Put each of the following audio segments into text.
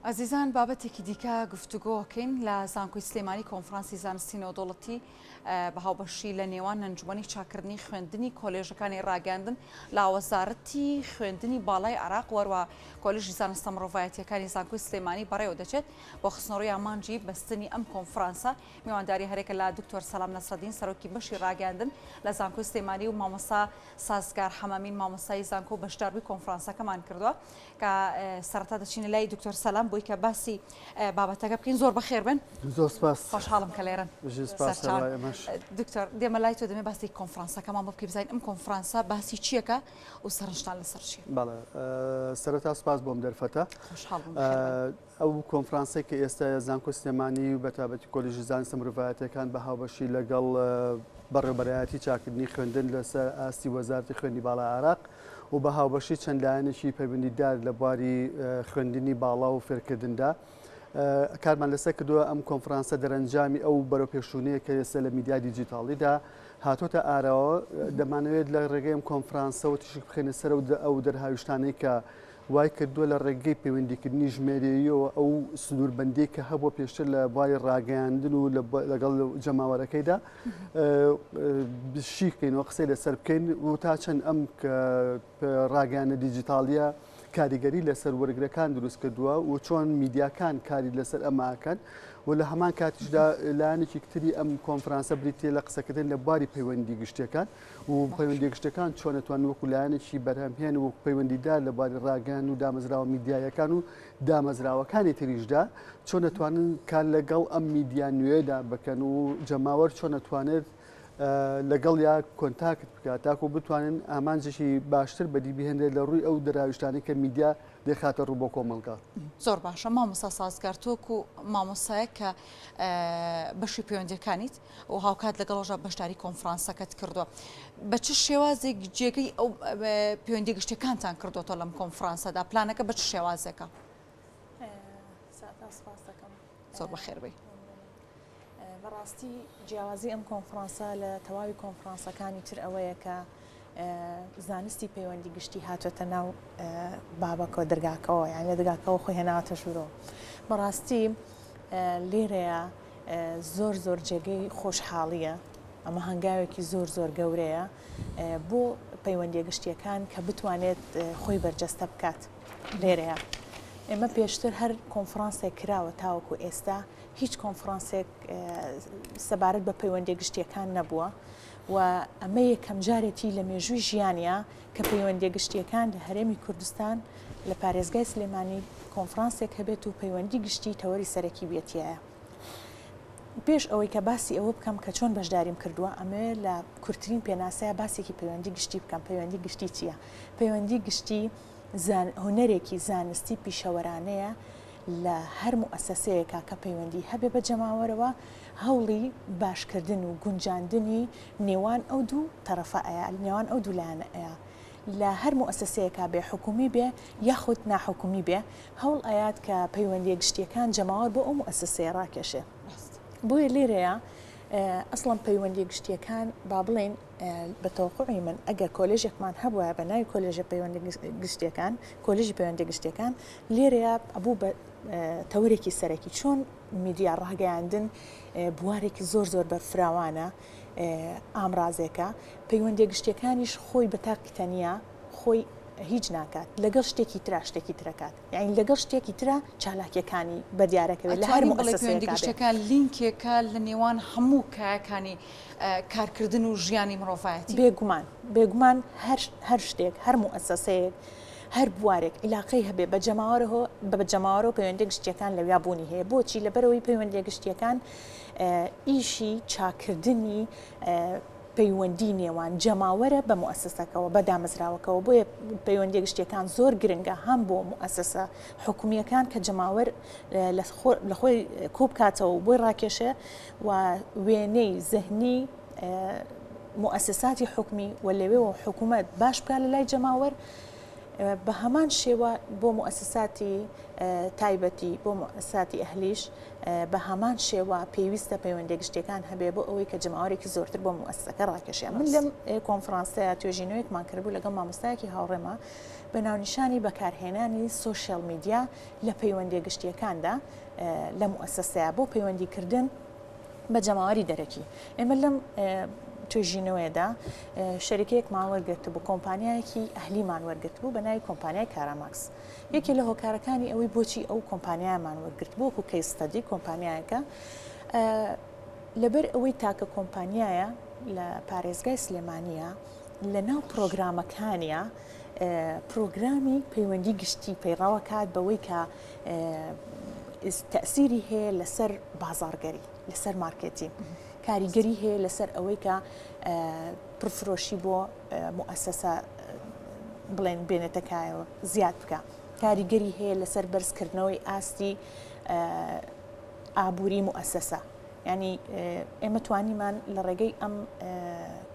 عزیزان بابەتێکی دیکە گفتوگۆکەین لە زانکۆی سلێمانی کۆنفرانسی زانستی نێودەوڵەتی بە هاوبەشی لە نێوان ئەنجومەنی چاکردنی خوێندنی کۆلێژەکانی ڕاگەاندن لا وەزارەتی خوێندنی باڵای عێراق وەروە کۆلێژی زانستە مرۆڤایەتیەکانی زانکۆی سلێمانی بەڕێوە دەچێت بۆ خستنەوەی ئامانجی بەستنی ئەم کۆنفرانسە میوانداری هەرێکە لە دکتۆر سەلام نەسرەدین سەرۆکی بەشی ڕاگەاندن لە زانکۆی سلێمانی و مامۆستا سازگار حەمامین مامۆستای زانکۆ بەشداروی کۆنفرانسەکەمان کردووە کە سەرەتا دەچینە لای دکتۆر سەلام بۆی کە باسی بابەتەکە بکەین. زۆر بەخێر بن. زۆر سپاس. خۆشحاڵم کە لێرن. دکتۆر دێمە لای تۆ دەمێ باسی کۆنفرانسەکەمان بۆ بکەین بزانین ئەم کۆنفرانسە باسی چیەکە و سەرنجتان لەسەر چیە؟ بەڵێ سەرەتا سپاس بۆم دەرفەتە. خۆشحاڵم. ئەو کۆنفرانسێک کە ئێستا زانکۆ سلێمانی و بەتابەتی کۆلێژی زانستە مرۆڤایەتیەکان بە هاوبەشی لەگەڵ بەڕێوەبەرایەتی چاکردنی خوێندن لەسەر ئاستی وەزارەتی خوێندنی باڵای عێراق و بە هاوبەشی چەند لایەنێکی پەیوەندیدار لە بواری خوێندنی باڵا و فێرکردندا کارمان لەسەر کردووە ئەم کۆنفرانسە دەرەنجامی ئەو بەرەوپێشونەیە کە ئێستا لە میدیا دیجیتاڵیدا هاتۆتە ئارەوە دەمانەوێت لە ڕێگەی ئەم کۆنفرانسەوە تشک بخێنە سەر ئەو دەرهاویشتانەی کە وای کردووە لە ڕێگەی پەیوەندیکردنی ژمێریەوە ئەو سنووربەندی کە هەبووە پێشتر لە بواری ڕاگەیاندن و لەگەڵ جەماوەرەکەیدا بشیکەینەوە قسەی لەسەر بکەین و تا چەند ئەم ڕاگەیانە دیجیتاڵیە کاریگەری لەسەر وەرگرەکان دروست کردووە و چۆن میدیاکان کاری لەسەر ئەماکەن و لە هەمان کاتیشدا لایەنێکی کتری ئەم کۆنفرانسە بریتە لە قسەکردن لە بواری پەیوەندی گشتەکان و پەیوەندی گشتەکان چۆن دەتوانن وەکو لایەنێکی بەرهەمهێن و پەیوەندیدار لە بواری ڕاگەیان و دامەزراوە میدیایەکان و دامەزراوەکانی تریشدا چۆن دەتوانن کار لەگەڵ ئەم میدیا نوێدا بکەن و جەماوەر چۆن دەتوانێت لەگەڵ یا کۆنتاکت بکات تاکو بتوانن ئامانجێکی باشتر بەدی بهێنرێت لە ڕووی ئەو دەراویشتانی کە میدیا دێخاتە ڕوو بۆ کۆمەلگا. زۆر باشە مامۆستا سازگار تۆک و مامۆسایە کە بەشی پەیوەندیەکانیت و هاوکات لەگەڵ ڕۆژە بەشداری کۆنفرانسەکەت کردووە بە چ شێوازێک جێگەی ئەو پەیوەندی گشتەکانتان کردوەوە لەم کۆنفرانسەدا پلانەکە بە چ شێوازێکە؟ زۆر بەخێر بێ. بەڕاستی جیاوازی ئەم کۆنفرانسە لە تەواوی کۆنفرانسەکانی تر ئەوەیە کە زانستی پەیوەندی گشتی هاتوۆتە ناو بابەکە دەرگاکەوە یان لە دەرگاکەوە خۆی هێناوەتە ژوورەوە. بەڕاستی لێرەیە زۆر جێگەی خۆشحاڵیە ئەمە هەنگاوێکی زۆر گەورەیە بۆ پەیوەندی گشتیەکان کە بتوانێت خۆی بەرجەستە بکات لێرەیە. ئێمە پێشتر هەر کۆنفرانسێک کراوە تاوەکو ئێستا هیچ کۆنفرانسێک سەبارەت بە پەیوەندی گشتیەکان نەبووە و ئەمە یەکەم جارێتی لە مێژووی ژیانە کە پەیوەندی گشتیەکان لە هەرێمی کوردستان لە پارێزگای سلێمانی کۆنفرانسێک هەبێت و پەیوەندی گشتی تەوەری سەرەکی بێتیایە. پێش ئەوەی کە باسی ئەوە بکەم کە چۆن بەشداریم کردووە ئەمە لە کورتترین پێناسەیە باسێکی پەیوەندی گشتی بکەم. پەیوەندی گشتی چییە؟ پەیوەندی گشتی هونەرێکی زانستی پیشەوەرانەیە لە هەر موئەسسەسەیەکە کە پەیوەندی هەبێ بە جەماوەرەوە هەوڵی باشکردن و گونجاندنی نێوان ئەو دوو تەرەفە ئەیە نێوان ئەو دوو لایەنە ئەیە لە هەر موئەسسەسەیەکە بێ حکومی بێ یاخود ناحکومی بێ هەوڵ ئەیات کە پەیوەندی گشتیەکان جەماوەر بۆ ئەو موئەسسەسەیە ڕاکێشێ. بۆیە لێرەیە ئەسڵەن پەیوەندی گشتیەکان با بڵێن بە تەوەقوعی من ئەگەر کۆلێژێکمان هەبووە بە ناوی کۆلێژە پەیوەندی گشتیەکان کۆلێژی پەیوەندی گشتیەکان لێرەیە ئەبوو بە تەورێکی سەرەکی چۆن میدیا ڕاگەیاندن بوارێکی زۆر بەرفراوانە ئامرازێکە پەیوەندی گشتیەکانیش خۆی بە تاقیتەنیە خۆی هیچ ناکات لەگەڵ شتێکی ترا شتێکی ترەکات یعنی لەگەڵ شتێکی ترە چالاکیەکانی بەدیارەکەوێت لە هەر موئەسسەسەیەکە لینکێکە لە نێوان هەموو کایەکانی کارکردن و ژیانی مرۆڤایەتی بێگومان هەر شتێک هەر موئەسسەسەیەک هەر بوارێک عیلاقەی هەبێ بە جەماوەرەوە پەیوەندی گشتیەکان لەویا بوونی هەیە بۆچی لەبەرەوەی پەیوەندی گشتیەکان ئیشی چاکردنی پەیوەندی نێوان جەماوەرە بە موئەسسەکەەوە بە دامەزراوەکەەوە بۆیە پەیوەندی گشتیەکان زۆر گرنگە هەم بۆ موئەسسە حکومیەکان کە جەماوەر لە خۆی کۆب کاتەوە بۆی ڕاکێشێ و وێنەی زەهنی موئەسساتی حکومی و لەوێەوە حکوومەت باش بکات لە لای جەماوەر بە هەمان شێوە بۆ مؤسساتی تایبەتی بۆ مؤسساتی ئەهلیش بە هەمان شێوە پێویستە پەیوەندیگشتیەکان هەبێ بۆ ئەوەی کە جەماوەرێکی زۆرتر بۆ مؤسسەکە ڕاکێشێ. من لەم کۆنفرانسەیە توێژینەوەیەکمان کردبوو لەگەڵ مامۆستایەکی هاوڕێمە بە ناونیشانی بەکارهێنانی سوشیال میدیا لە پەیوەندیگشتیەکاندا لە مؤسسەیە بۆ پەیوەندیکردن بە جەماوەری دەرەکی. ئێمە لەم توێژینەوەیەدا شەریکەیەکمان وەرگرت بوو کۆمپانیایەکی ئەهلیمان وەرگرت بوو بە ناوی کۆمپانیای کاراماکس. یەکی لە هۆکارەکانی ئەوەی بۆچی ئەو کۆمپانیایمان وەرگرت بوو وەکو کەیسستەدی کۆمپانیایەکە لەبەر ئەوەی تاکە کۆمپانیایە لە پارێزگای سلێمانیە لە ناو پرۆگرامەکانیە پرۆگرامی پەیوەندی گشتی پەیڕاوە کات بەوەی کە تەسیری هەیە لەسەر بازاڕگەری لەسەر مارکێتینگ کاریگەری هەیە لەسەر ئەوەی کە پرفرۆشی بۆ مؤسسە بڵێن بێنێتەکایەوە زیاد بکە کاریگەری هەیە لەسەر بەرزکردنەوەی ئاستی ئابووری مؤسسە. ینی ئێمە توانیمان لە ڕێگەی ئەم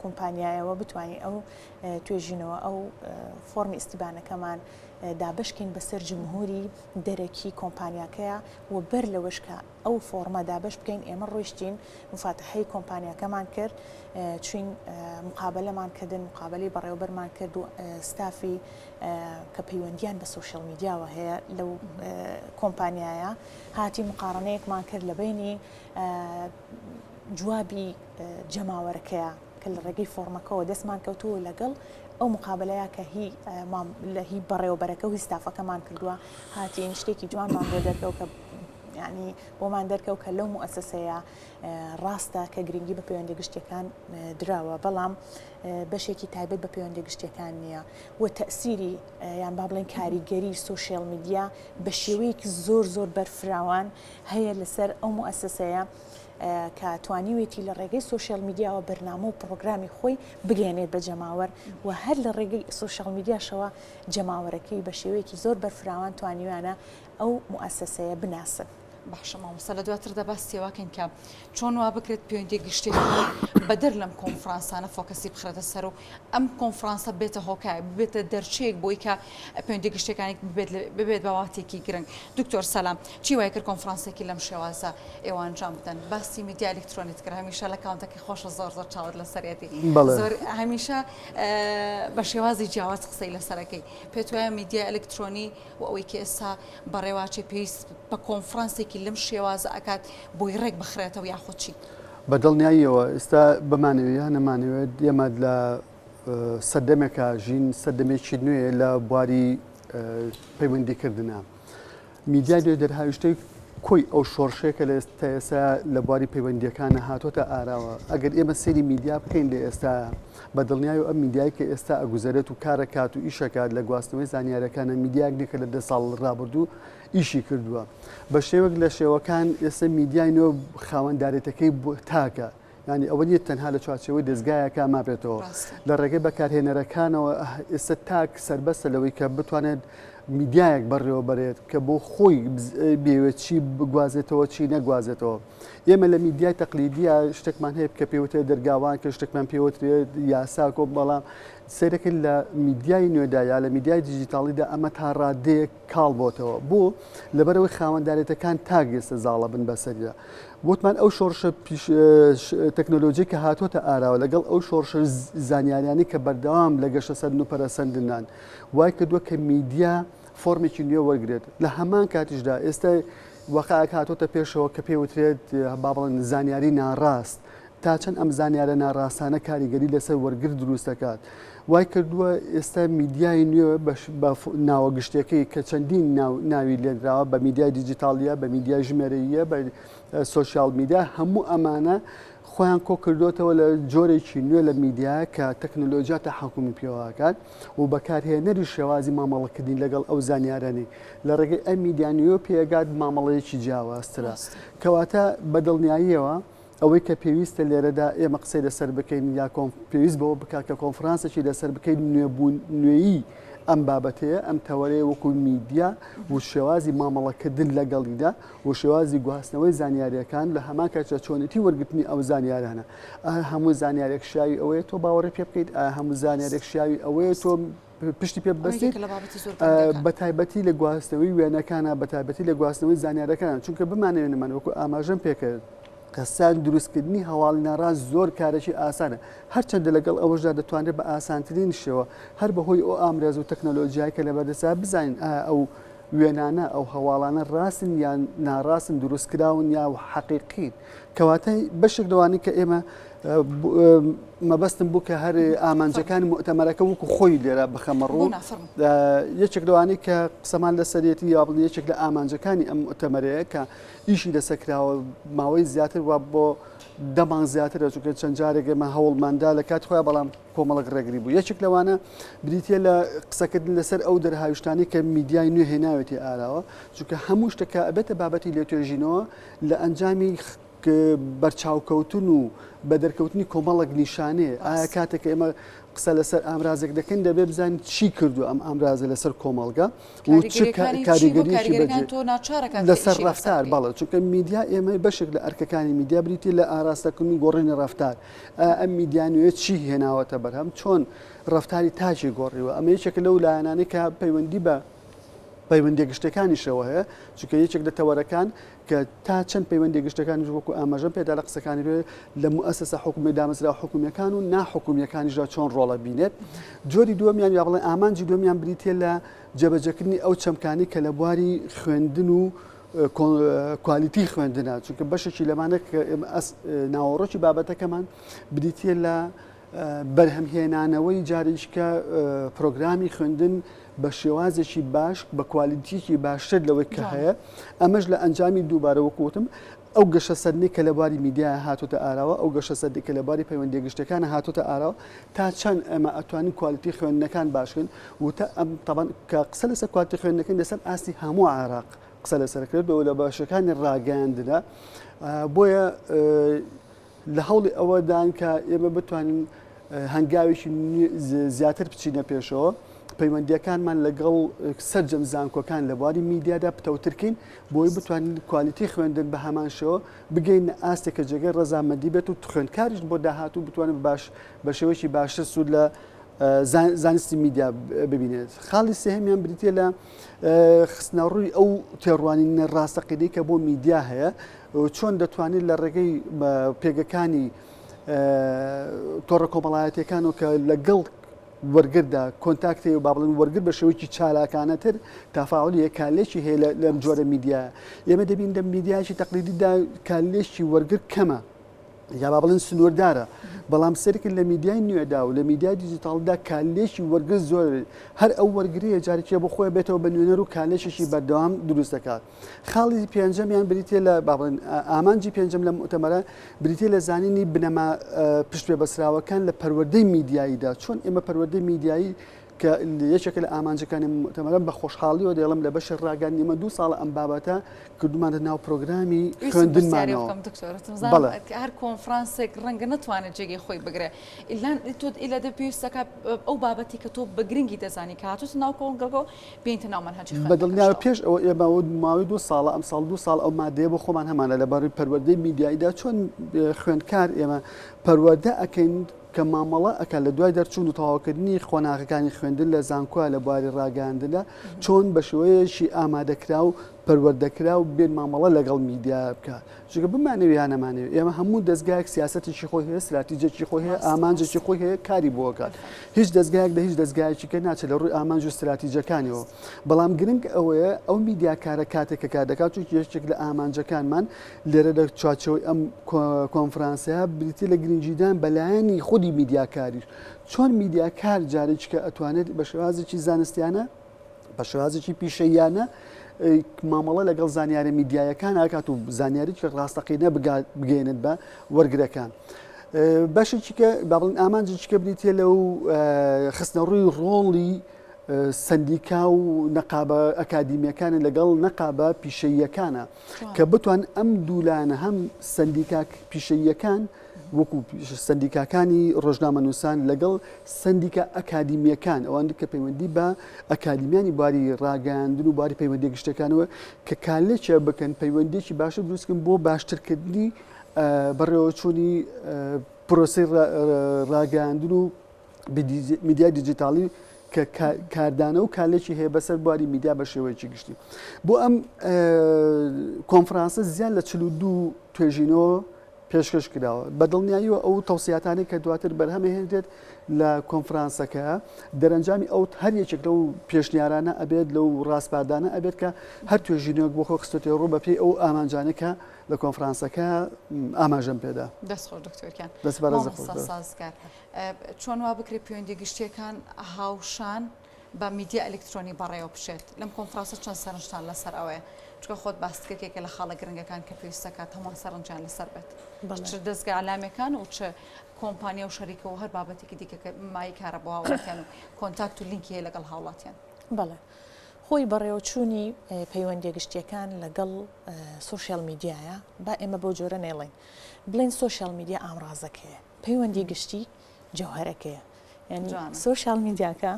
کۆمپانیایەوە بتوانین ئەو توێژینەوە ئەو فۆرمی ئیسیبانەکەمان دابشکین بەسەر جمهوری دەرەکی کۆمپانیاکەیە و بەر لەوەشکە ئەو فۆرمە دابش بکەین ئێمە ڕۆیشتین مفاتحەی کۆمپانیاکەمان کرد چوین مقابلەمان کردن مقابلی بەڕێوەبەرمان کرد و ستافی کە پەیوەندیان بە سوشیال میدیاوە هەیە لەو کۆمپانیایە هاتی مقارنەیەکمان کرد لە بینی جوابی جەماوەرەکەیە کە لە ڕێگەی فۆرمەکەەوە دەستمان کەوتووە لەگەڵ ئەو مقابلەیە کە لە هی بەڕێوەبەرەکە و هی ستافەکەمان کردووە هاتین شتێکی جوانمان بۆ دەرکەوت کە ینی بۆمان دەرکەوت کە لەو مؤسسەیە ڕاستە کە گرنگی بە پەیوەندیگشتیەکان دراوە بەڵام بەشێکی تایبەت بە پەیوەندیگشتیەکان نییە و تەسیری یان با بڵێن کاریگەری سوشیال میدیا بە شێوەیەکی زۆر بەرفراوان هەیە لەسەر ئەو مؤسسەیە کە توانیوێتی لە ڕێگەی سوشیال میدیاوە بەرنامە و پرۆگرامی خۆی بگەێنێت بە جەماوەر و هەر لە ڕێگەی سوشیال میدیاشەوە جەماوەرەکەی بە شێوەیەکی زۆر بەرفراوان توانیوانە ئەو مؤسسەیە بناسن. باشە مامۆستا لە دواتر دەباستیەوەکەن کە چۆن وا بکرێت پەیوەندیگشتێکی بەدەر لەم کۆنفرانسانە فۆکەسی بخرێتە سەر و ئەم کۆنفرانسە بێتە هۆکای ببێتە دەرچەیەک بۆی کە پەیوەندیگشتەکانی ببێت بەواتێکی گرنگ. دکتۆر سەلام چی وای کرد کۆنفرانسێکی لەم شێوازە ئێوە ئەنجام بدەن باسی میدیا ئەلکترۆنیت کرد هەمیشە لە کاونتەکە خۆشە زۆر چاوت لەسەرەتی زۆر هەمیشە بە شێوازی جیاواز قسەی لەسەرەکەی پێت وایە میدیا ئەلکترۆنی و ئەوەی کە ئێستا بەڕێواچی پێویست بە کۆنفرانسێکی لەم شێوازە ئەکات بۆی ڕێک بخرێتەوە یاخۆ چی؟ بەدڵنیاییەوە ئێستا بمانەوێت یان نەمانەوێت ئێمە لە سەردەمێکە ژین سەردەمێکی نوێ لە بواری پەیوەندیکردنە میدیای دوێ دەرهاویشتەی کۆی ئەو شۆڕشەیەکە لە ئێستا لە بواری پەیوەندیەکانە هاتۆتە ئاراوە ئەگەر ئێمە سەیری میدیا بکەین لە ئێستا بەدڵنیای و ئەم میدیای کە ئێستا ئەگوزارێت و کارەکات و ئیشەکات لە گواستنەوەی زانیاریەکانە میدیاک نێکە لە 10 ساڵ ڕابردوو ئیشی کردووە بە شێوەک لە شێوەکان ئێستا میدیای نوێ خاوەنددارێتەکەی تاکە ینی ئەوە نیە تەنها لە چوارچەوەی دەستگایەکە مابێتەوە لە ڕێگەی بەکارهێنەرەکانەوە ئێستا تاک سربەستە لەوەی کە بتوانێت میدیایەک بەڕێوە بەرێت کە بۆ خۆی بێوێت چی بگوازێتەوە چی نەگوازێتەوە. ئێمە لە میدیای تەقلیدیە شتێکمان هەیە کە پێوتێت دەرگاوان کە شتێکمان پێوترێت یاسا کۆ بەڵام سیرەکەن لە میدیای نوێدایە لە میدیای دیجیتاڵیدا ئەمە تا ڕادەیەک کاڵ بۆتەوە بۆ لەبەرەوەی خاوەنددارێتەکان تاگەێستە زاڵە بن بەسەریە بۆتمان ئەو شۆڕشە تەکنۆلۆژی کە هاتوۆتە ئاراوە لەگەڵ ئەو شۆڕشە زانیاریانی کە بەردەوام لە گەشتە سەر و پەرەسەندنان وای کردووە کە میدیا فۆرمێکی نوێ وەرگێت لە هەمان کاتیشدا ئێستا وەقعک هاتوۆتە پێشەوە کە پێوترێت با بڵێن زانیاری ناڕاست تا چەند ئەم زانیارە ناڕاستانە کاریگەری لەسەر وەرگر دروست دەکات. وای کردووە ئێستا میدیای نوێ بە ناوەگشتەکەی کە چەندین ناوی لێنراوە بە میدیای دیجیتاڵیە بە میدیای ژمێرەیە بە سوشیال میدیا هەموو ئەمانە خۆیان کۆ کردوتەوە لە جۆرێکی نوێ لە میدیا کە تەکنۆلۆژیا تا حکومی پێوەکات و بەکارهێنەری شێوازی مامەڵەکردنی لەگەڵ ئەو زانیارانی لە ڕێگەی ئەم میدیانیۆ پێگات مامەڵەیەکی جیاوازترە کەواتە بەدڵنیاییەوە ئەوەی کە پێویستە لێرەدا ئێمە قسەی لەسەر بکەین یا پێویست بەوە بکات کە کۆنفرانسێکی لەسەر بکەین نوێیی ئەم بابەتەیە ئەم تەوەرەیە وەکو میدیا و شێوازی مامەڵەکردن لەگەڵیدا و شێوازی گواستنەوەی زانیاریەکان لە هەمان کاتە چۆنێتی وەرگرتنی ئەو زانیارانە هەموو زانیارێک شیاوی ئەوەیە تۆ باوەڕێ پێ بکەیت هەموو زانیارێک شیاوی ئەوەیە تۆ پشتی پێ ببەستیت بە تایبەتی لە گواستنەوەی وێنەکانە بە تایبەتی لە گواستنەوەی زانیارەکان چونکە بمانەوێنمان وەکو ئاماژەم پێکرد قەسان دروستکردنی هەواڵی ناڕاست زۆر کارێکی ئاسانە هەرچەندە لەگەڵ ئەوەشدا دەتوانێت بە ئاسانترین شێوە هەر بەهۆی ئەو ئامرێز و تەکنەلۆژیای کە لە بەردەسا بزانین ئەو وێنانە ئەو هەواڵانە ڕاستن یان ناڕاستن دروستکراون یا حەقیقین کەواتە بەشێک لەوانەی کە ئێمە مەبەستم بوو کە هەر ئامانجەکانی مؤتەمەرەکە وەکو خۆی لێرە بخەمەڕوو یەکێک لەوانەی کە قسەمان لەسەرەتی یا بڵێ یەکێک لە ئامانجەکانی ئەم مؤتەمەرەیە کە ئیشی لەسەرکراوە ماوەی زیاتر وە بۆ دەمان زیاترە چونکە چەند جارێک ئێمە هەوڵماندا لە کات خۆیان بەڵام کۆمەڵک ڕێگری بوو یەکێک لەوانە بریتە لە قسەکردن لەسەر ئەو دەرهاویشتانی کە میدیای نوێ هێناوێتی ئاراوە چونکە هەموو شتەکە ئەبێتە بابەتی لێتوێژینەوە لە ئەنجامی بەرچاوکەوتن و بە دەرکەوتنی کۆمەڵک نیشانەیە ئایا کاتێک ئێمە قسە لەسەر ئامرازێک دەکەن دەبێت بزانین چی کردو ئەم ئامرازە لەسەر کۆمەڵگە و کاریگەریشی لەسەر ڕفتار بەڵێ چونکە میدیا ئێمە بەشێک لە ئەرکەکانی میدیا بریتی لە ئاراستەکردنی گۆڕینی ڕفتار ئەم میدیانوێ چی هێناوەتە بەرهەم چۆن ڕفتاری تاجی گۆڕیوە ئەمە یەکێک لەو لایەنانەی کە پەیوەندی بە پەیوەندی گشتەکانیشەوە هەیە چونکە یەکێک لە تەوەرەکان کە تا چەند پەیوەندی گشتەکانی وەکو ئاماژەم پێدا لە قسەکانی بێ لە مؤسسە حکومی دامەزرا حکومیەکان و ناحکومیەکانیشدا چۆن ڕۆڵە بینێت جۆری دووەمیان یا بڵێن ئامانجی دووەمیان بریتێ لە جێبەجێکردنی ئەو چەمکانی کە لە بواری خوێندن و کوالیتی خوێندنە چونکە بەشێکی لەمانە ناوەڕۆکی بابەتەکەمان بریتێ لە بەرهەمهێنانەوەی جارێککە پرۆگرامی خوێندن بە شێوازێکی باش بە کوالیتیکی باشتر لەوەی کە هەیە ئەمەش لە ئەنجامی دووبارەوە کوتم ئەو گەشە سەرنی کە لە باری میدیای هاتوتە ئاراوە ئەو گەشە سەردی کە لە باری پەیوەندی گشتەکانە هاتوتە ئاراوە تا چەند ئەمە ئەتوانین کوالیتی خوێندنەکان باشن وتە ئەم تەبەن کە قسە لەسەر کوالیتی خوێندنەکەن لەسەر ئاستی هەموو عێراق قسە لەسەرکرد بەوە لە باشەکانی ڕاگەاندنە بۆیە لە هەوڵی ئەوەدان کە ئێمە بتوانین هەنگاوێکی زیاتر بچینە پێشەوە پەیوەندیەکانمان لەگەڵ سەرجەم زانکۆکان لە بواری میدیادا پتەوترکەین بۆی بتوانین کوالیتی خوێندن بە هەمان شێوە بگەین ئاستێکە جێگەی ڕەزامەندی بێت و خوێندکاریش بۆ داهاتوو بتوانێت بە شێوەیەکی باشتر سوود لە زانستی میدیا ببینێت خاڵی سێهەمیان بریتە لە خستنەڕووی ئەو تێڕوانینە ڕاستەقینەی کە بۆ میدیا هەیە چۆن دەتوانێت لە ڕێگەی پێگەکانی تۆڕە کۆمەڵایەتیەکان و کە لەگەڵ وەرگردا کۆنتاکتی و با بڵێن وەرگر بە شێوەیەکی چالاکانەتر تافاعلی کالێکی هەیە لەم جۆرە میدیایە ئێمە دەبین لە میدیایکی تەقلیدیدا کالێکی وەرگر کەمە یا با بڵێن سنووردارە بەڵام سەرکرد لە میدیای نوێدا و لە میدیای دیجیتاڵدا کالێکی وەرگر زۆر هەر ئەو وەرگریە جارێکیە بۆ خۆی بێتەوە بە نوێنەر و کالێشێکی بەردەوام دروست دەکات خاڵی پێنجەمیان بریتێ لە با بڵێن ئامانجی پێنجەم لە مؤتەمەرە بریتێ لە زانینی بنەما پشت پێ بەسراوەکان لە پەروەردەی میدیاییدا چۆن ئێمە پەروەردەی میدیایی کە یەکێک لە ئامانجەکانی مؤتەمەرە بە خۆشحاڵیەوە دێڵم لە بەشی ڕاگەاندنی ئێمە 2 ساڵە ئەم بابەتە کردومانە ناو پرۆگرامی خوێندنمانەوە هەر کۆنفرانسێک ڕەنگە نتوانێت جێگەی خۆی بگرێت ئیلا دەپێویستەکە ئەو بابەتی کە تۆ بە گرنگی دەزانی کە هاتووت ناو کۆنگەڵگەوە بێنتە ناو مەنهەجی بەدڵنیاوە پێش ئەوە ئێمە ماوەی 2 ساڵە ئەم ساڵ 2 ساڵ ئەو مادەیە بۆ خۆمان هەمانە لەبارەی پەروەردەی میدیاییدا چۆن خوێندکار ئێمە پەروەردە ئەکەین کە مامەڵە ئەکە لە دوای دەرچوون و تەواوکردنی خۆناغەکانی خوێندن لە زانکۆە لە بواری ڕاگەاندنە چۆن بە شێوەیەشی ئامادەکرا و پەروەردەکرا و بێن مامەڵە لەگەڵ میدیا بکات چونکە بمانەوێت یان نەمانەوێت ئێمە هەموو دەستگایەک سیاسەتێکی خۆی هەیە استراتیجێکی خۆی هەیە ئامانجێکی خۆی هەیە کاری بۆ کات هیچ دەستگایەک لە هیچ دەستگایەکی کە ناچێت لە ڕووی ئامانج و استراتیجەکانیەوە بەڵام گرنگ ئەوەیە ئەو میدیاکارە کاتێکە کار دەکات چونکە یەکێک لە ئامانجەکانمان لێرە لە چوارچەوەی ئەم کۆنفرانسەیە بریتێ لە گرنگیدان بەلایەنی خودی میدیاکاریش چۆن میدیاکار جارێککە ئەتوانێت بە شێوازێکی زانستیانە بە شێوازێکی پیشەیانە مامەڵە لەگەڵ زانیاری میدیایەکان ئاکات و زانیاری کە ڕاستەقینە بگەێنێت بە وەرگرەکان بەشێکی کە با بڵێن ئامانجێکیکە بریتێ لەو خستنەڕووی ڕۆڵی سندیکا و نەقابە ئەکادیمیەکانە لەگەڵ نەقابە پیشەییەکانە کە بتوان ئەم دوولانە هەم سندیکا پیشەییەکان وەکو سندیکاکانی ڕۆژنامە نووسان لەگەڵ سندیکە ئەکادیمیەکان ئەوانە کە پەیوەندی بە ئەکادیمیانی باری ڕاگەاندن و باری پەیوەندی گشتەکانەوە کە کالێکە بکەن پەیوەندێکی باشە دروستکن بۆ باشترکردنی بەڕێوەچوونی پرۆسی ڕاگەاندن و میدیای دیجیتاڵی کە کاردانە و کالێکی هەیە بەسەر بواری میدیا بە شێوەیەکی گشتی بۆ ئەم کۆنفرانسە زیان لە 42 توێژینەوە پێشکەش کراوە بە دڵنیاییەوە ئەو تەوسیاتانی کە دواتر بەرهەمە هێنرێت لە کۆنفرانسەکە دەرەنجامی ئەو هەر یەکێک لەو پێشنیارانە ئەبێت لەو ڕاستپاردانە ئەبێت کە هەر توێژینەوەک بۆ خۆ خستێتێ ڕوو بە پێی ئەو ئامانجانەکە لە کۆنفرانسەکە ئاماژەم پێدا دەستخۆش دکتۆرکان دەست بەرەز خۆش سازگار چۆن وا بکرێت پەیوەندی گشتیەکان هاوشان بە میدیا ئەلکترۆنی بەڕێوە بشێت لەم کۆنفرانسە چەند سەرنجتان لەسەر ئەوەیە چکە خۆت باسکردێکە لە خاڵە گرنگەکان کە پێویستەکات هەمووان سەرنجیان لەسەر بێت چ دەستگا ئالامەکان و چ کۆمپانیا و شەریکەوە هەر بابەتێکی دیکە مای کارە بۆ هاوڵاتیان و کۆنتاکت و لینکی هەیە لەگەڵ هاوڵاتیان بەڵێ خۆی بەڕێوەچوونی پەیوەندی گشتیەکان لەگەڵ سوۆشیال میدیایە با ئێمە بۆ جۆرە نێڵین بڵین سوۆشیال میدیا ئامڕازەکەیە پەیوەندی گشتی جەوهەرەکەیە یعنی سوۆشیال میدیاکە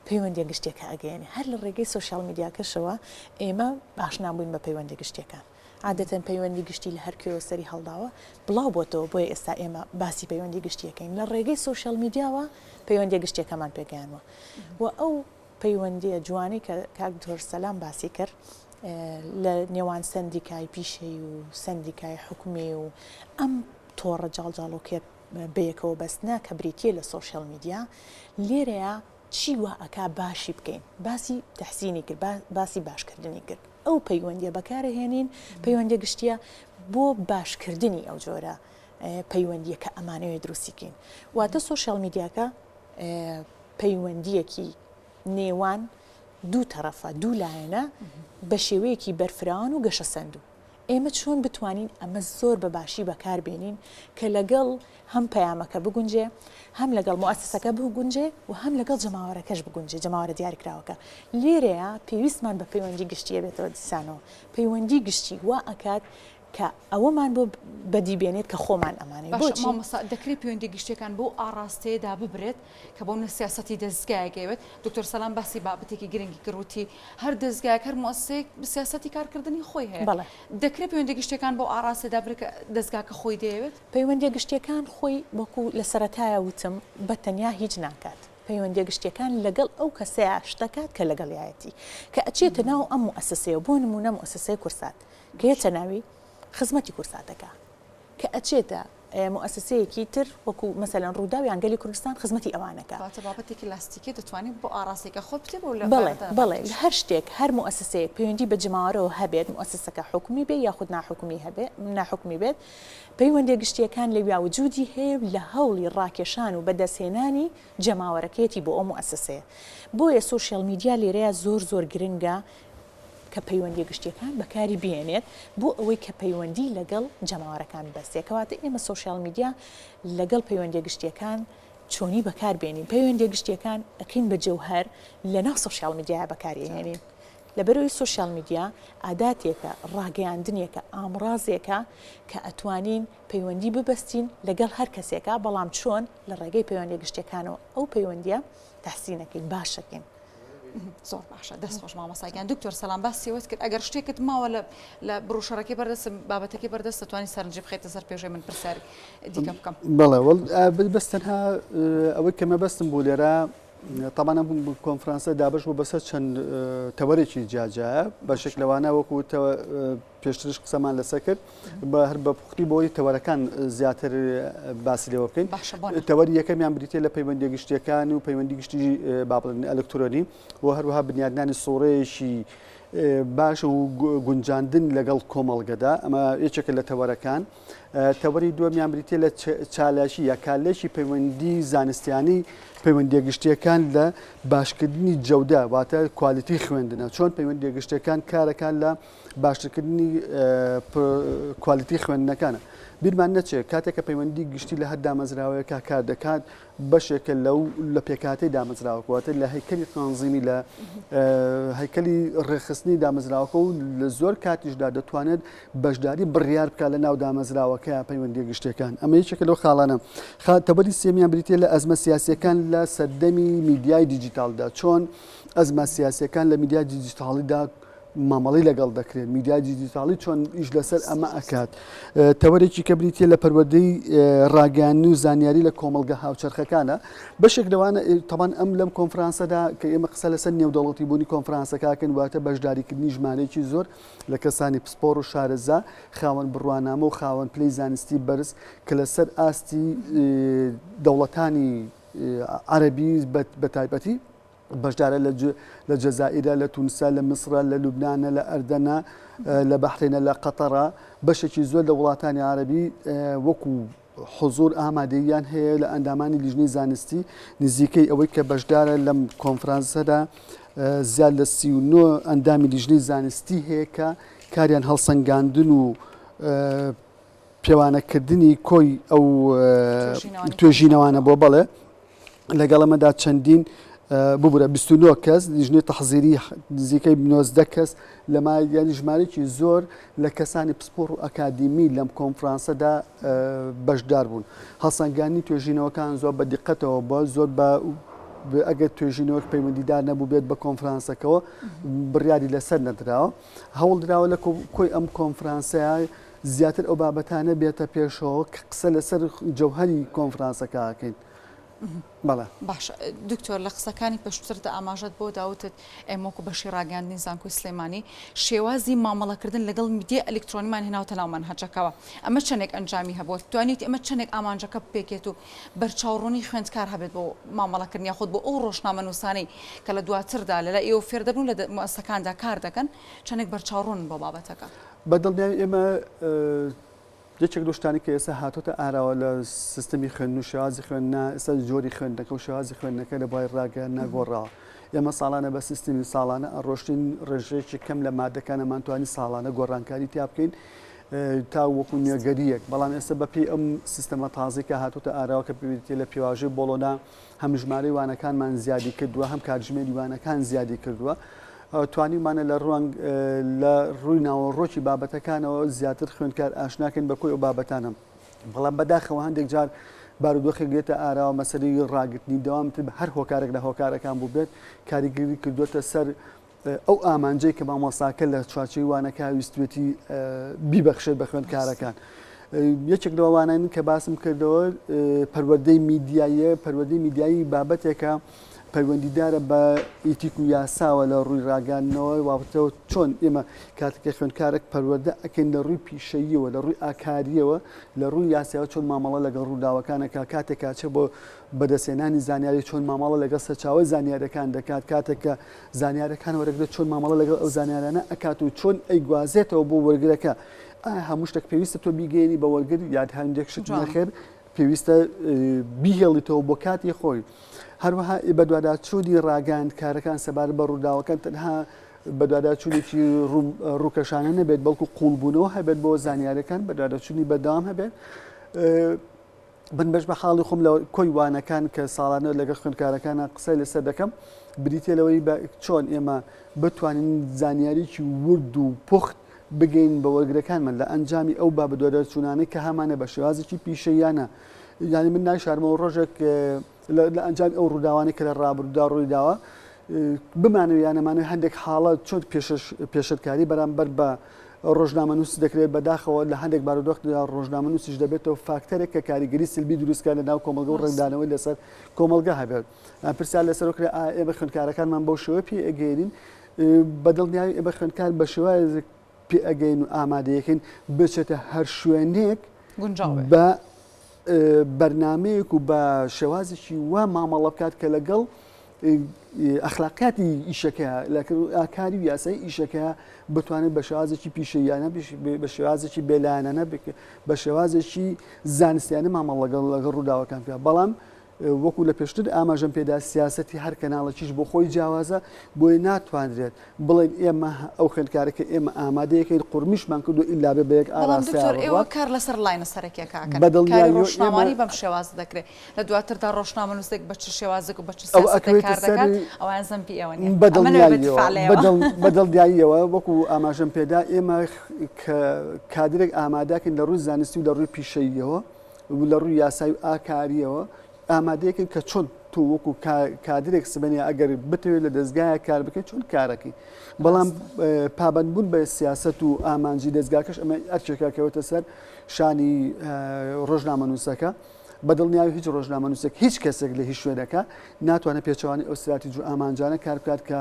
پەیوەندی گشتێکە ئەگەێنێ هەر لە ڕێگەی سوۆشیال میدیاکەشەوە ئێمە باشنان بووین بە پەیوەندی گشتەکان عادەتەن پەیوەندی گشتی لە هەر کوێوە سەری هەڵداوە بڵاو بۆتەوە بۆیە ئێستا ئێمە باسی پەیوەندی گشتیەکەین لە ڕێگەی سوۆشیال میدیاوە پەیوەندی گشتەکەمان پێگەیانوە و ئەو پەیوەندیە جوانی کە کاک دکتۆر سەلام باسی کرد لە نێوان سندیکای پیشەی و سندیکای حکومی و ئەم تۆڕە جاڵجاڵۆکێ بەیەکەوە بەستنا کە بریتیە لە سوۆشیال میدیا لێرەیە چی وە ئەکا باشی بکەین باسی تەحسینی کرد باسی باشکردنی کرد ئەو پەیوەندیە بەکارهێنین پەیوەندی گشتیە بۆ باشکردنی ئەو جۆرە پەیوەندیە کە ئەمانەوێ دروستیکەین واتە سوۆشیال میدیاکە پەیوەندیەکی نێوان دوو تەرەفە دوو لایەنە بە شێوەیەکی بەرفراوان و گەشە سەند و ئێمە چۆن بتوانین ئەمە زۆر بەباشی بەکاربێنین کە لەگەڵ هەم پەیامەکە بگونجێ هەم لەگەڵ موسسەکە بگونجێ و هەم لەگەڵ جەماوەرەکەش بگونجێ جەماوەرە دیاریکراوەکە لێرەیە پێویستمان بە پەیوەندی گشتیە بێتەوە دیسانەوە پەیوەندی گشتی وا ئەکات کە ئەوەمان بۆ بەدیبێنێت کە خۆمان ئەمانەی دەکرێت پەیوەندی گشتەکان بۆ ئاڕاستەیەدا ببرێت کە بۆ سیاسەتی دەستگایەکەوێت دکتۆر سەلام باسی بابەتێکی گرنگی کردوتی هەر دەستگایەک هەر موسسەیەک سیاسەتی کارکردنی خۆی هەیە دەکرێت پەیوەندی گشتەکان بۆ ئاڕاستەدا بڕێت کە دەستگاکە خۆی دەیەوێت پەیوەندی گشتەکان خۆی وەکو لە سەرەتایە وتم بە تەنیا هیچ ناکات پەیوەندی گشتەکان لەگەڵ ئەو کەسەیە شتەکات کە لەگەڵایەتی کە ئەچێتە ناو ئەم موسسەیە بۆ نمونە موسسەی کورسات کە هێچە ناوی خزمەتی کورساتەکە کە ئەچێتە موسسەیەکی تر وەکو مەسەلەن ڕووداوی ئەنگەلی کوردستان خزمەتی ئەوانەکە بابەتێکی لاستیکی دەتوانین بۆ ئاڕاستێکە خۆت بتێ بۆ بڵێ هەر شتێک هەر موسسەیەک پەیوەندی بە جەماوەرەوە هەبێت موسسەکە حکومی بێت یاخود ناحکومی هەبێت ناحکومی بێت پەیوەندی گشتیەکان لەویا وجودی هەیە لە هەوڵی ڕاکێشان و بەدەستهێنانی جەماوەرەکەیەتی بۆ ئەو موسسەیە بۆیە سوۆشیال میدیا لێرەیە زۆر گرنگە کە پەیوەندی گشتیەکان بەکاری بێنێت بۆ ئەوەی کە پەیوەندی لەگەڵ جەماوەرەکان بەستێکەواتە ئێمە سوۆشیال میدیا لەگەڵ پەیوەندی گشتیەکان چۆنی بەکاربێنین پەیوەندی گشتیەکان ئەکەین بە جەوهەر لە ناو سوۆشیال میدیای بەکارهێنین لەبەرەوەی سوۆشیال میدیا ئاداتێکە ڕاگەیاندنێکە ئامڕازێکە کە ئەتوانین پەیوەندی ببەستین لەگەڵ هەر کەسێکە بەڵام چۆن لە ڕێگەی پەیوەندی گشتیەکانەوە ئەو پەیوەندیە تەحسینەکەین باشەکەین زۆر باشە دەستخۆش مامەساگیان دکتۆر سەلام باسیەوەت کرد ئەگەر شتێکت ماوە لە بڕوشەڕەکەی بەردەست بابەتەکەی بەردەست دەتوانانی سەرنجی بخێتە سەر پێشەی من پرسیاری دیکە بکەم بەڵێ بەس تەنها ئەوەی کە مەبەستم بوو لێرە طبعا کۆنفرانسە دابش بوو بەسەر چەند تەوەرێکی جیاجایە بە شکلەوانە وەکو پێشترش قسەمان لەسەر کرد بە هەر بە پوختی بۆی تەوەرەکان زیاتر باسی لێوە بکەین تەوەری یەکەمیان بریتێ لە پەیوەندی گشتیەکان و پەیوەندی گشتی با بڵێن ئەلکترۆنی و هەروەها بنیادنانی سوڕەیەکی باش و گونجاندن لەگەڵ کۆمەڵگەدا ئەمە یەکێکە لە تەوەرەکان تەوەری دووەمیان بریتێ لە چالاشی یا کالێکی پەیوەندی زانستیانی پەیوەندی گشتیەکان لە باشکردنی جەودا واتە کوالیتی خوێندنە چۆن پەیوەندی گشتەکان کارەکان لە باشترکردنی کوالیتی خوێندنەکانە بیرمان نەچێت کاتێککە پەیوەندی گشتی لە هەر دامەزراوەیەکە کار دەکات بەشێکە لە پێکاتی دامەزراوەکەواتە لە هەیکەلی تەنزیمی لە هەیکەلی ڕێخستنی دامەزراوەکە و لە زۆر کاتیشدا دەتوانێت بەشداری بڕیار بکات لە ناو دامەزراوەکە پەیوەندی گشتەکان ئەمە یەکێکە لەو خاڵانە تەوەری سێمیان بریتێ لە ئەزمە سیاسیەکان لە سەردەمی میدیای دیجیتالدا چۆن ئەزمە سیاسیەکان لە میدیای دیجیتاڵیدا مامەڵی لەگەڵ دەکرێت میدیای دیجیتاڵی چۆن ئیش لەسەر ئەمە ئەکات تەوەرێکی کە بریتە لە پەروەردەی ڕاگەیاندنی و زانیاری لە کۆمەڵگە هاوچەرخەکانە بەشێک لەوانە تەمان ئەم لەم کۆنفرانسەدا کە ئێمە قسە لەسەر نێودەوڵەتی بوونی کۆنفرانسەکەکەن واتە بەشداریکردنی ژمارەیەکی زۆر لە کەسانی پسپۆڕ و شارەزا خاوەن بڕوانامە و خاوەن پلەی زانستی بەرز کە لەسەر ئاستی دەوڵەتانی عەرەبی بە تایبەتی بەشدارە لە جەزائیرە لە تونسا لە میسرە لە لوبنانە لە ئەردەنە لە بەحرینە لە قەتەڕە بەشێکی زۆر لە وڵاتانی عەرەبی وەکو حضور ئامادەیان هەیە لە ئەندامانی لیژنەی زانستی نزیکەی ئەوەی کە بەشدارە لەم کۆنفرانسەدا زیاد لە 39 ئەندامی لیژنەی زانستی هەیە کە کاریان هەڵسەنگاندن و پێوانەکردنی کۆی ئەو توێژینەوانە بۆ بەڵێ لەگەڵ ئەمەدا چەندین ببوورە 29 کەس لیژنەی تەحزیری نزیکەی 90 کەس لەما یانی ژمارەیەکی زۆر لە کەسانی پسپۆڕ و ئەکادیمی لەم کۆنفرانسەدا بەشدار بوون هەڵسەنگاندنی توێژینەوەکان زۆر بە دیقەتەوە بۆ زۆر بە ئەگەر توێژینەوە پەیوەندیدار نەبوو بێت بە کۆنفرانسەکەەوە بڕیاری لەسەر نەدراوە هەوڵ درراوە لە کۆی ئەم کۆنفرانسەیە زیاتر ئەو بابەتانە بێتە پێشەوە کە قسە لەسەر جەوهەری کۆنفرانسەکەکەین بەڵێ باش دکتۆر لە قسەکانی پێشتردا ئاماژەت بۆ داوتت ئێمەکو بەشی ڕاگەاندنی زانکۆی سلێمانی شێوازی مامەڵەکردن لەگەڵ میدیە ئەلکترۆنیمان هێناوتە ناو مەنهەجەکەەوە ئەمە چەندێک ئەنجامی هەبوو توانیت ئەمە چەندێک ئامانجەکە بپێکێت و بەرچاوڕوونی خوێندکار هەبێت بۆ مامەڵەکردنی خۆت بۆ ئەو ڕۆژنامە نووسانەی کە لە دواتردا لەلا ئێوە فێر دەبن لە مؤسسەکاندا کار دەکەن چەندێک بەرچاوڕوون بۆ بابەتەکە بەدڵنیای ئێمە یەکێک دۆشتانی کە ئێستا هاتوۆتە ئاراوە لە سیستەمی خوێندن و شێوازی خوێندنا ئێستا جۆری خوێندنەکە و شێوازی خوێندنەکە لە بای ڕاگەیان ناگۆڕاوە ئێمە ساڵانە بە سیستمی ساڵانە ئەڕۆشتین ڕێژەیەکی کەم لە مادەکانەمان توانی ساڵانە گۆڕانکاری تیا بکەین تا وەکو نوێگەریەک بەڵام ئێستا بەپێی ئەم سیستەمە تازی کە هاتوۆتە ئاراوە کە پێویستە لە پێواژەی بۆڵۆنا هەم ژمارەی وانەکانمان زیادی کردووە هەم کاتژمێری وانەکان زیادی کردووە توانیمانە لە ڕووی ناوەڕۆکی بابەتەکانەوە زیاتر خوێندکار ئاشناکەین بە کۆی ئەو بابەتانە بەڵام بەداخەوە هەندێک جار بارودۆخێک دێتە ئاراوە مەسەری ڕاگرتنی دەوامتر هەر هۆکارێک لە هۆکارەکان بوو بێت کاریگەری کردوێتە سەر ئەو ئامانجەی کە مامۆساکە لە چوارچەی وانەکە ویستوێتی بیبەخشێت بە خوێندکارەکان یەکێک لەوانین کە باسم کردەوە پەروەردەی میدیایە پەروەردەی میدیایی بابەتێکە پەیوەندیدارە بە ئیتیک و یاساوە لە ڕووی ڕاگەاندنەوە وابتەوە چۆن ئێمە کاتێکە خوێندکارێک پەروەردە ئەکەین لە ڕووی پیشەییەوە لە ڕووی ئاکاریەوە لە ڕووی یاساوە چۆن مامەڵە لەگەڵ ڕووداوەکانەکە کاتێک کاچە بۆ بەدەستێنانی زانیاری چۆن مامەڵە لەگەڵ سەرچاوی زانیارەکان دەکات کاتێککە زانیارەکان وەرەگرێت چۆن مامەڵە لەگەڵ ئەو زانیارانە ئەکات و چۆن ئەیگوازێتەوە بۆ وەرگرەکە هەموو شتێک پێویستە تۆ بیگەێنی بە وەرگر یاد هەندێک شت نەخێر پێویستە بیهێڵیتەوە بۆ کاتی خۆی هەروەها بەدواداچوونی ڕاگەاندکارەکان سەبارەت بە ڕووداوەکان تەنها بەدواداچوونێکی ڕووکەشانە نەبێت بەڵکو قوڵبوونەوە هەبێت بۆ زانیارەکان بەدواداچوونی بەدام هەبێت بنبەش بە حاڵی خۆم لە کۆی وانەکان کە ساڵانە لەگەڵ خوێندکارەکانە قسەی لەسەر دەکەم بریتێلەوەی چۆن ئێمە بتوانین زانیاریی ورد و پوخت بگەین بە وەرگرەکانمان لە ئەنجامی ئەو بابەدواداچوونانەی کە هەمانە بە شێوازێکی پیشەیانە یانی من ناشارمەوە ڕۆژێک لە ئەنجام ئەو ڕووداوانی کە لە ڕابردودا ڕووی داوە بمانەویانەمانە هەندێک حاڵات چۆن پێشتکاری بەرامبەر بە ڕۆژنامە نووس دەکرێت بەداخەوە لە هەندێک بارودۆخدا ڕۆژنامە نووسیش دەبێتەوە فاکتەرێک کە کاریگەری سلبی دروستکار لە ناو کۆمەلگە و ڕێکدانەوەی لەسەر کۆمەلگە هەبێت پرسیار لەسەر وەکرێ ئێمە خوێندکارەکانمان بەو شێوە پێ ئەگەێنین بەدڵنیاوی ئێمە خوێندکار بە شێوازێک پێ ئەگەین و ئامادەیەکەین بچێتە هەر شوێنێک بە بەرنمەیەک و بە شێوازێکی وا مامەڵە بکات کە لەگەڵ ئەخلاقیاتی ئیشەکە ئاکاری و یاسای ئیشەکە بتوانێت بە شێوازێکی پیشەیانە بە شێوازێکی بێلایەنە بە شێوازێکی زانستیانە مامەڵ لەگەڵ ڕووداوەکان پێ بەڵام وەکو لە پێشتر ئاماژەم پێدا سیاسەتی هەر کەناڵەکیش بۆ خۆی جیاوازە بۆی ناتوانرێت بڵێن ئێمە ئەو خوێندکارێکە ئێمە ئامادەیەکەین قورمیشمان کردو ئیلا بێ بەیەک ئاراسیار ئێوە کار لەسەر لاینە سەرەکیەکەکەن کاری ڕۆژنامانی بەم شێواز دەکرێت لە دواتردا ڕۆژنامە نووسێک بە چ شێوازێک و بە چ سیاسەتێک کار دەکات ئەوان زەمپی ئێوە نیە بەدڵنیاییەوە وەکو ئاماژەم پێدا ئێمە کادرێک ئامادەکەین لە ڕووی زانستی و لە ڕووی پیشەییەوە لە ڕووی یاسای و ئاکاریەوە ئامادەیەکن کە چۆن تۆ وەکو کادرێک سبەنی ئەگەر بتەوێت لە دەستگایە کار بکەیت چۆن کارەکەی بەڵام پابندبوون بە سیاست و ئامانجی دەستگاکەش ئەمە ئەرچێکا کەوتە سەر شانی ڕۆژنامەنووسەکە بەدڵنیاوی هیچ ڕۆژنامەنووسێک هیچ کەسێک لە هیچ شوێنەکە ناتوانێت پێچەوانی ئەو استراتیژی و ئامانجانە کار بکات کە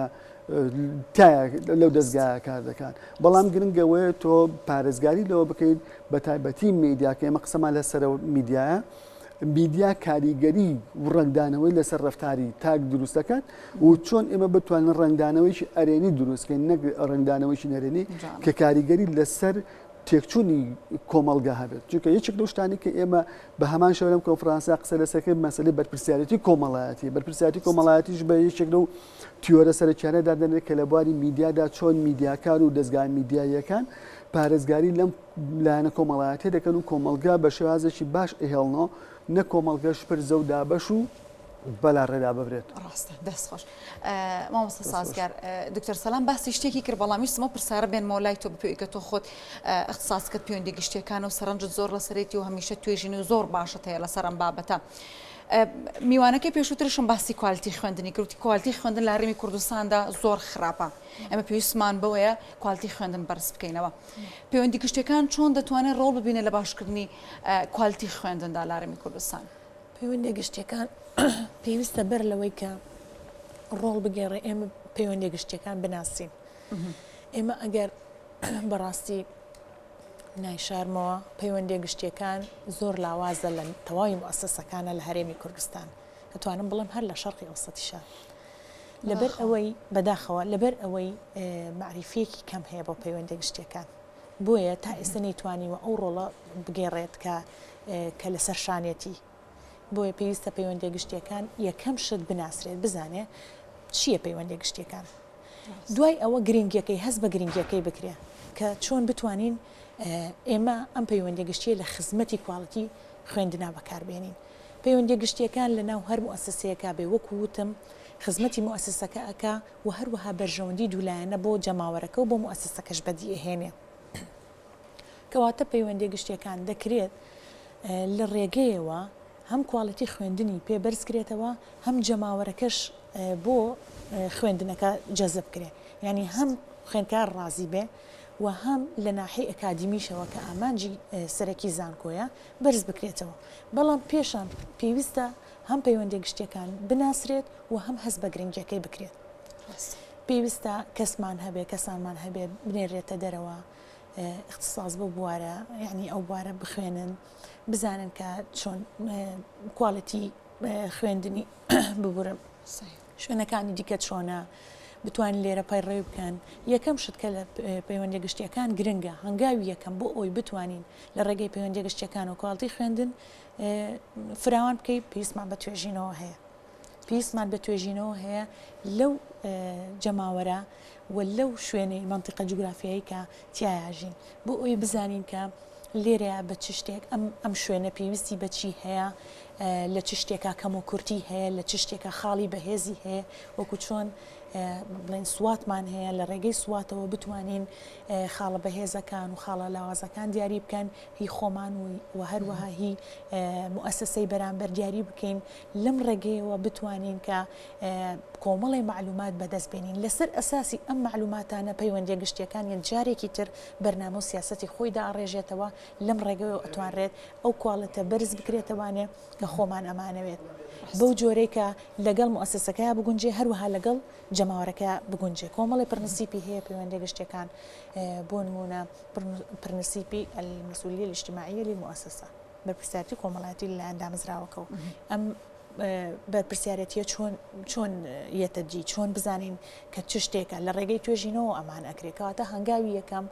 لەو دەستگایە کار دەکات بەڵام گرنگەوەی تۆ پارێزگاری لەوە بکەیت بە تایبەتی میدیاکە ئێمە قسەمان لەسەر میدیایە میدیا کاریگەری و ڕنگدانەوەی لەسەر ڕفتاری تاک دروست دەکات و چۆن ئێمە بتوانین ڕنگدانەوەیکی ئەرێنی دروستکەین نەک ڕنگدانەوەیکی نەرێنی کە کاریگەری لەسەر تێکچوونی کۆمەلگا هەبێت چونکە یەکێک لەو شتانی کە ئێمە بە هەمان شەوەم کۆنفرانسا قسە لەسەرکەی مەسەلەی بەرپرسیارەتی کۆمەڵایەتی بەرپرسیارەتی کۆمەڵایەتیش بە یەکێک لەو تیۆرە سەرچیانەدا دەنێت کە لە بواری میدیادا چۆن میدیاکار و دەستگای میدیاییەکان پارێزگاری لەم لایەنە کۆمەڵایەتی دەکەن و کۆمەلگا بە شێوازێکی باش ئێهێڵنەوە نە کۆمەلگەش پر زەو دابەش و بەلا ڕێدا ببرێت ڕاستە دەستخۆش مامۆستا سازگار دکتۆر سەلام باسی شتێکی کرد بەڵامیشتمە پرسیارە بێنمەوە لای تۆ بپێکە تۆ خۆت اختصاسکەت پەیوەندی گشتیەکانە و سەرنجت زۆر لەسەرێتی و هەمیشە توێژینی و زۆر باشت هەیە لەسەر ئەم بابەتە میوانەکەی پێشووترشم باسی کوالیتی خوێندنی کردی کوالیتی خوێندن لە هەرێمی کوردستاندا زۆر خراپە ئەمە پێویستمان بەوەیە کوالیتی خوێندن بەرز بکەینەوە پەیوەندی گشتیەکان چۆن دەتوانێت ڕۆڵ ببینێ لە باشکردنی کوالیتی خوێندندا لە هەرێمی کوردستان پەیوەندی گشتیەکان پێویستە بەر لەوەی کە ڕۆڵ بگێڕێ ئێمە پەیوەندی گشتیەکان بناسیین ئێمە ئەگەر بەڕاستی نایشارمەوە پەیوەندی گشتیەکان زۆر لاوازە لە تەواوی موسسەکانە لە هەرێمی کوردستان دەتوانم بڵێم هەر لە شەرقی ئەوسەتیشە لەبەر ئەوەی بەداخەوە لەبەر ئەوەی معریفەیەکی کەم هەیە بۆ پەیوەندی گشتیەکان بۆیە تا ئێستا نەیتوانیوە ئەو ڕۆڵە بگێڕێت کە لەسەر شانێتی بۆیە پێویستە پەیوەندی گشتیەکان یەکەم شت بناسرێت بزانێ چییە پەیوەندی گشتیەکان دوای ئەوە گرنگیەکەی هەست بە گرنگیەکەی بکرێ کە چۆن بتوانین ئێمە ئەم پەیوەندی گشتیە لە خزمەتی کواڵیتی خوێندنا بەکاربێنین پەیوەندی گشتیەکان لە ناو هەر موسسەیەکا بێ وەکو وتم خزمەتی موسسەکە ئەکا و هەروەها بەرژەوەندی دوولایەنە بۆ جەماوەرەکە و بۆ موسسەکەش بەدیهێنێ کەواتە پەیوەندی گشتیەکان دەکرێت لە ڕێگەیەوە هەم کواڵەتی خوێندنی پێبەرزکرێتەوە هەم جەماوەرەکەش بۆ خوێندنەکە جەزب کرێ یعنی هەم خوێندکار ڕازی بێ و هەم لە ناحی ئەکادمیشەوە کە ئامانجی سەرەکی زانکۆیە بەرز بکرێتەوە بەڵام پێشان پێویستە هەم پەیوەندی گشتیەکان بناسرێت و هەم هەست بە گرنگیەکەی بکرێت پێویستە کەسمان هەبێ کەسانمان هەبێت بنێرێتە دەرەوە اختصاص بۆ بوارە یعنی ئەو بوارە بخوێنن بزانن کە چۆن کواڵەتی خوێندنی ببورم شوێنەکانی دیکە چۆنە بتوانین لێرە پەیڕێ بکەن یەکەم شت کە لە پەیوەندی گشتیەکان گرنگە هەنگاوی یەکەم بۆ ئەوی بتوانین لە ڕێگەی پەیوەندی گشتیەکان و کواڵتی خوێندن فراوان بکەیت پێویستمان بە توێژینەوە هەیە پێویستمان بە توێژینەوە هەیە لەو جەماوەرە و لەو شوێنەی منتیقە جوگرافیایی کە تیایژین بۆ ئەوی بزانین کە لێرەیە بە چ شتێک ئەم شوێنە پێویستی بەچی هەیە لە چ شتێکا کەم و کورتی هەیە لە چ شتێکە خاڵی بەهێزی هەیە وەکو چۆن بڵێن سواتمان هەیە لە ڕێگەی سواتەوە بتوانین خاڵە بەهێزەکان و خاڵە لاوازەکان دیاری بکەن هی خۆمان و هەروەها هی موسسەی بەرامبەر دیاری بکەین لەم ڕێگەیەوە بتوانین کە کۆمەڵی معلومات بەدەست بێنین لەسەر ئەساسی ئەم معلوماتانە پەیوەندی گشتیەکان یەک جارێکی تر بەرنامە و سیاسەتی خۆیدا ئاڕێژێتەوە لەم ڕێگەیەوە ئەتوانرێت ئەو کواڵەتە بەرز بکرێتەوانێ کە خۆمان ئەمانەوێت بەو جۆرەی کە لەگەڵ موسسەکەیە بگونجێ هەروەها لەگەڵ جەماوەرەکە بگونجێ کۆمەڵی پرنسیپی هەیە پەیوەندی گشتیەکان بۆ نمونە پرنسیپی المەسئولیە الاجتماعیە للمؤسسە بەرپرسیارەتی کۆمەڵایەتی لەلایەن دامەزراوەکەوە ئەم بەرپرسیارەتیە چۆن یەتەجی چۆن بزانین کە چ شتێکە لە ڕێگەی توێژینەوە ئەمان ئەکرێتەوەتە هەنگاوی یەکەم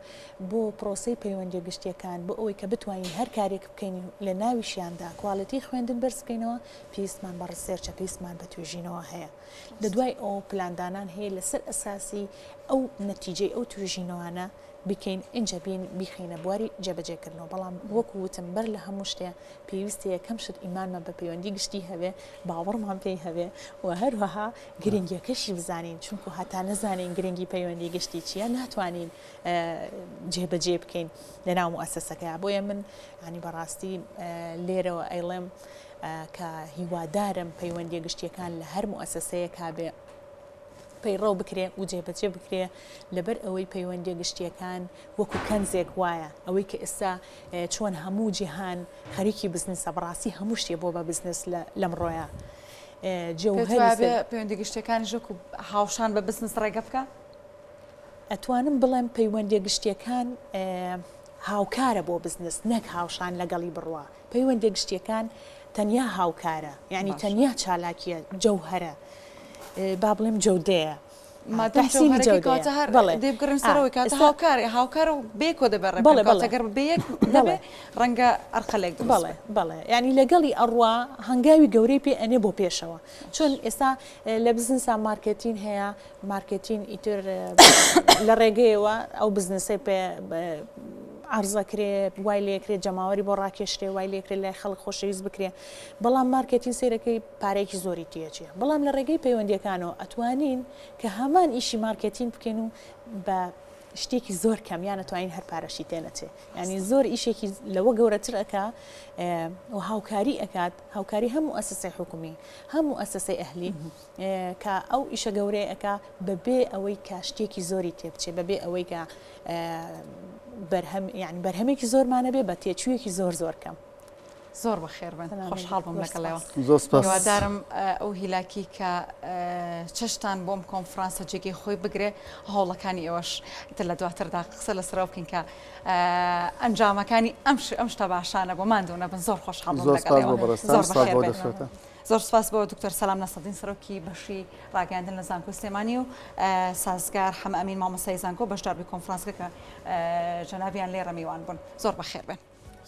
بۆ پرۆسەی پەیوەندی گشتیەکان بۆ ئەوەی کە بتوانین هەر کارێک بکەین لە ناویشیاندا کواڵەتی خوێندن بەرز بکەینەوە پێویستمان بە ڕسێرچە پێویستمان بە توێژینەوە هەیە لە دوای ئەو پلاندانان هەیە لەسەر ئەساسی ئەو نەتیجەی ئەو توێژینەوەانە بکەین اینجا بین بیخینە بواری جێبەجێکردنەوە بەڵام وەکو وتم بەر لە هەموو شتێ پێویستە یەکەم شت ئیمانمان بە پەیوەندی گشتی هەبێ باوەڕمان پێی هەبێ و هەروەها گرنگیەکەشی بزانین چونکو هەتا نەزانین گرنگی پەیوەندی گشتی چییە ناتوانین جێبەجێ بکەین لە ناو موسسەکەیە بۆیە من ینی بەڕاستی لێرەوە ئەیڵێم کە هیوادارم پەیوەندی گشتیەکان لە هەر موسسەیە کابێ پەیڕەو بکرێ و جێبەجێ بکرێ لەبەر ئەوەی پەیوەندی گشتیەکان وەکو کەنزێک وایە ئەوەی کە ئێستا چۆن هەموو جیهان خەریکی بزنسە بەڕاستی هەموو شتێ بۆ بە بزنس لەمڕۆیە پەیوەندی گشتیەکانی ژۆکو هاوشان بە بزنس ڕێگە بکە ئەتوانم بڵێم پەیوەندی گشتیەکان هاوکارە بۆ بزنس نەک هاوشان لەگەڵی بڕوە پەیوەندی گشتیەکان تەنیا هاوکارە یعنی تەنیا چالاکیە جەوهرە با بڵێم جەودەیە دەبگەڕن سەرەوەی کاتە هاوکار و بێکۆ دەبێڕێگەر بەیەک دەبێ ڕەنگە ئەرخەلێک بەڵێ ینی لەگەڵی ئەڕوا هەنگاوی گەورەی پێ ئەنێ بۆ پێشەوە چۆن ئێستا لە بزنسا مارکتین هەیە مارکتین ئیتر لە ڕێگەیەوە ئەو بزنسەی پێ عرضەکرێ وای لێکرێت جەماوەری بۆ ڕاکێشتێ وای لێکرێت لای خەڵک خۆشەویست بکرێ بەڵام مارکتین سیرەکەی پارێکی زۆری تێچێ بەڵام لە ڕێگەی پەیوەندیەکانەوە ئەتوانین کە هەمان ئیشی مارکتین بکەین و بە شتێکی زۆر کەمیان نەتوانین هەر پارەشی تێنەچێ ینی زۆر ئیشێکی لەوە گەورەتر ئەکا و هاوکاری ئەکات هاوکاری هەموو ئەسەسەی حکومی هەموو ئەسەسەی ئەهلی کە ئەو ئیشە گەورەی ئەکا بەبێ ئەوەی کە شتێکی زۆری تێبچێ بەبێ ئەوەی کە بەرهەمێکی زۆرمانە بێ بە تێچوویەکی زۆر کەم زۆر بەخێر بن خۆشحاڵ بم لەگەڵەوە زۆرسپاسدارم ئەو هیلاکی کە چەشتان بۆم کۆنفرانسە جێگەی خۆی بگرێ هەوڵەکانی ئێوەش تر لە دواتردا قسە لەسەرەوە بکەین کە ئەنجامەکانی ئەم شتە باشانە بۆ مادوونە بن زۆر خۆشحاڵ بم لەگەڵەوە زۆر بەخێر بن زۆر سپاس بۆ دکتۆر سەلام نەسەدین سەرۆکی بەشی ڕاگەاندن لە زانکۆی سلێمانی و سازگار حەمە ئەمین مامۆستای زانکۆ بەشدار بووی کۆنفرانسەکە کە جەنابیان لێرە میوان بوون زۆر بەخێر بن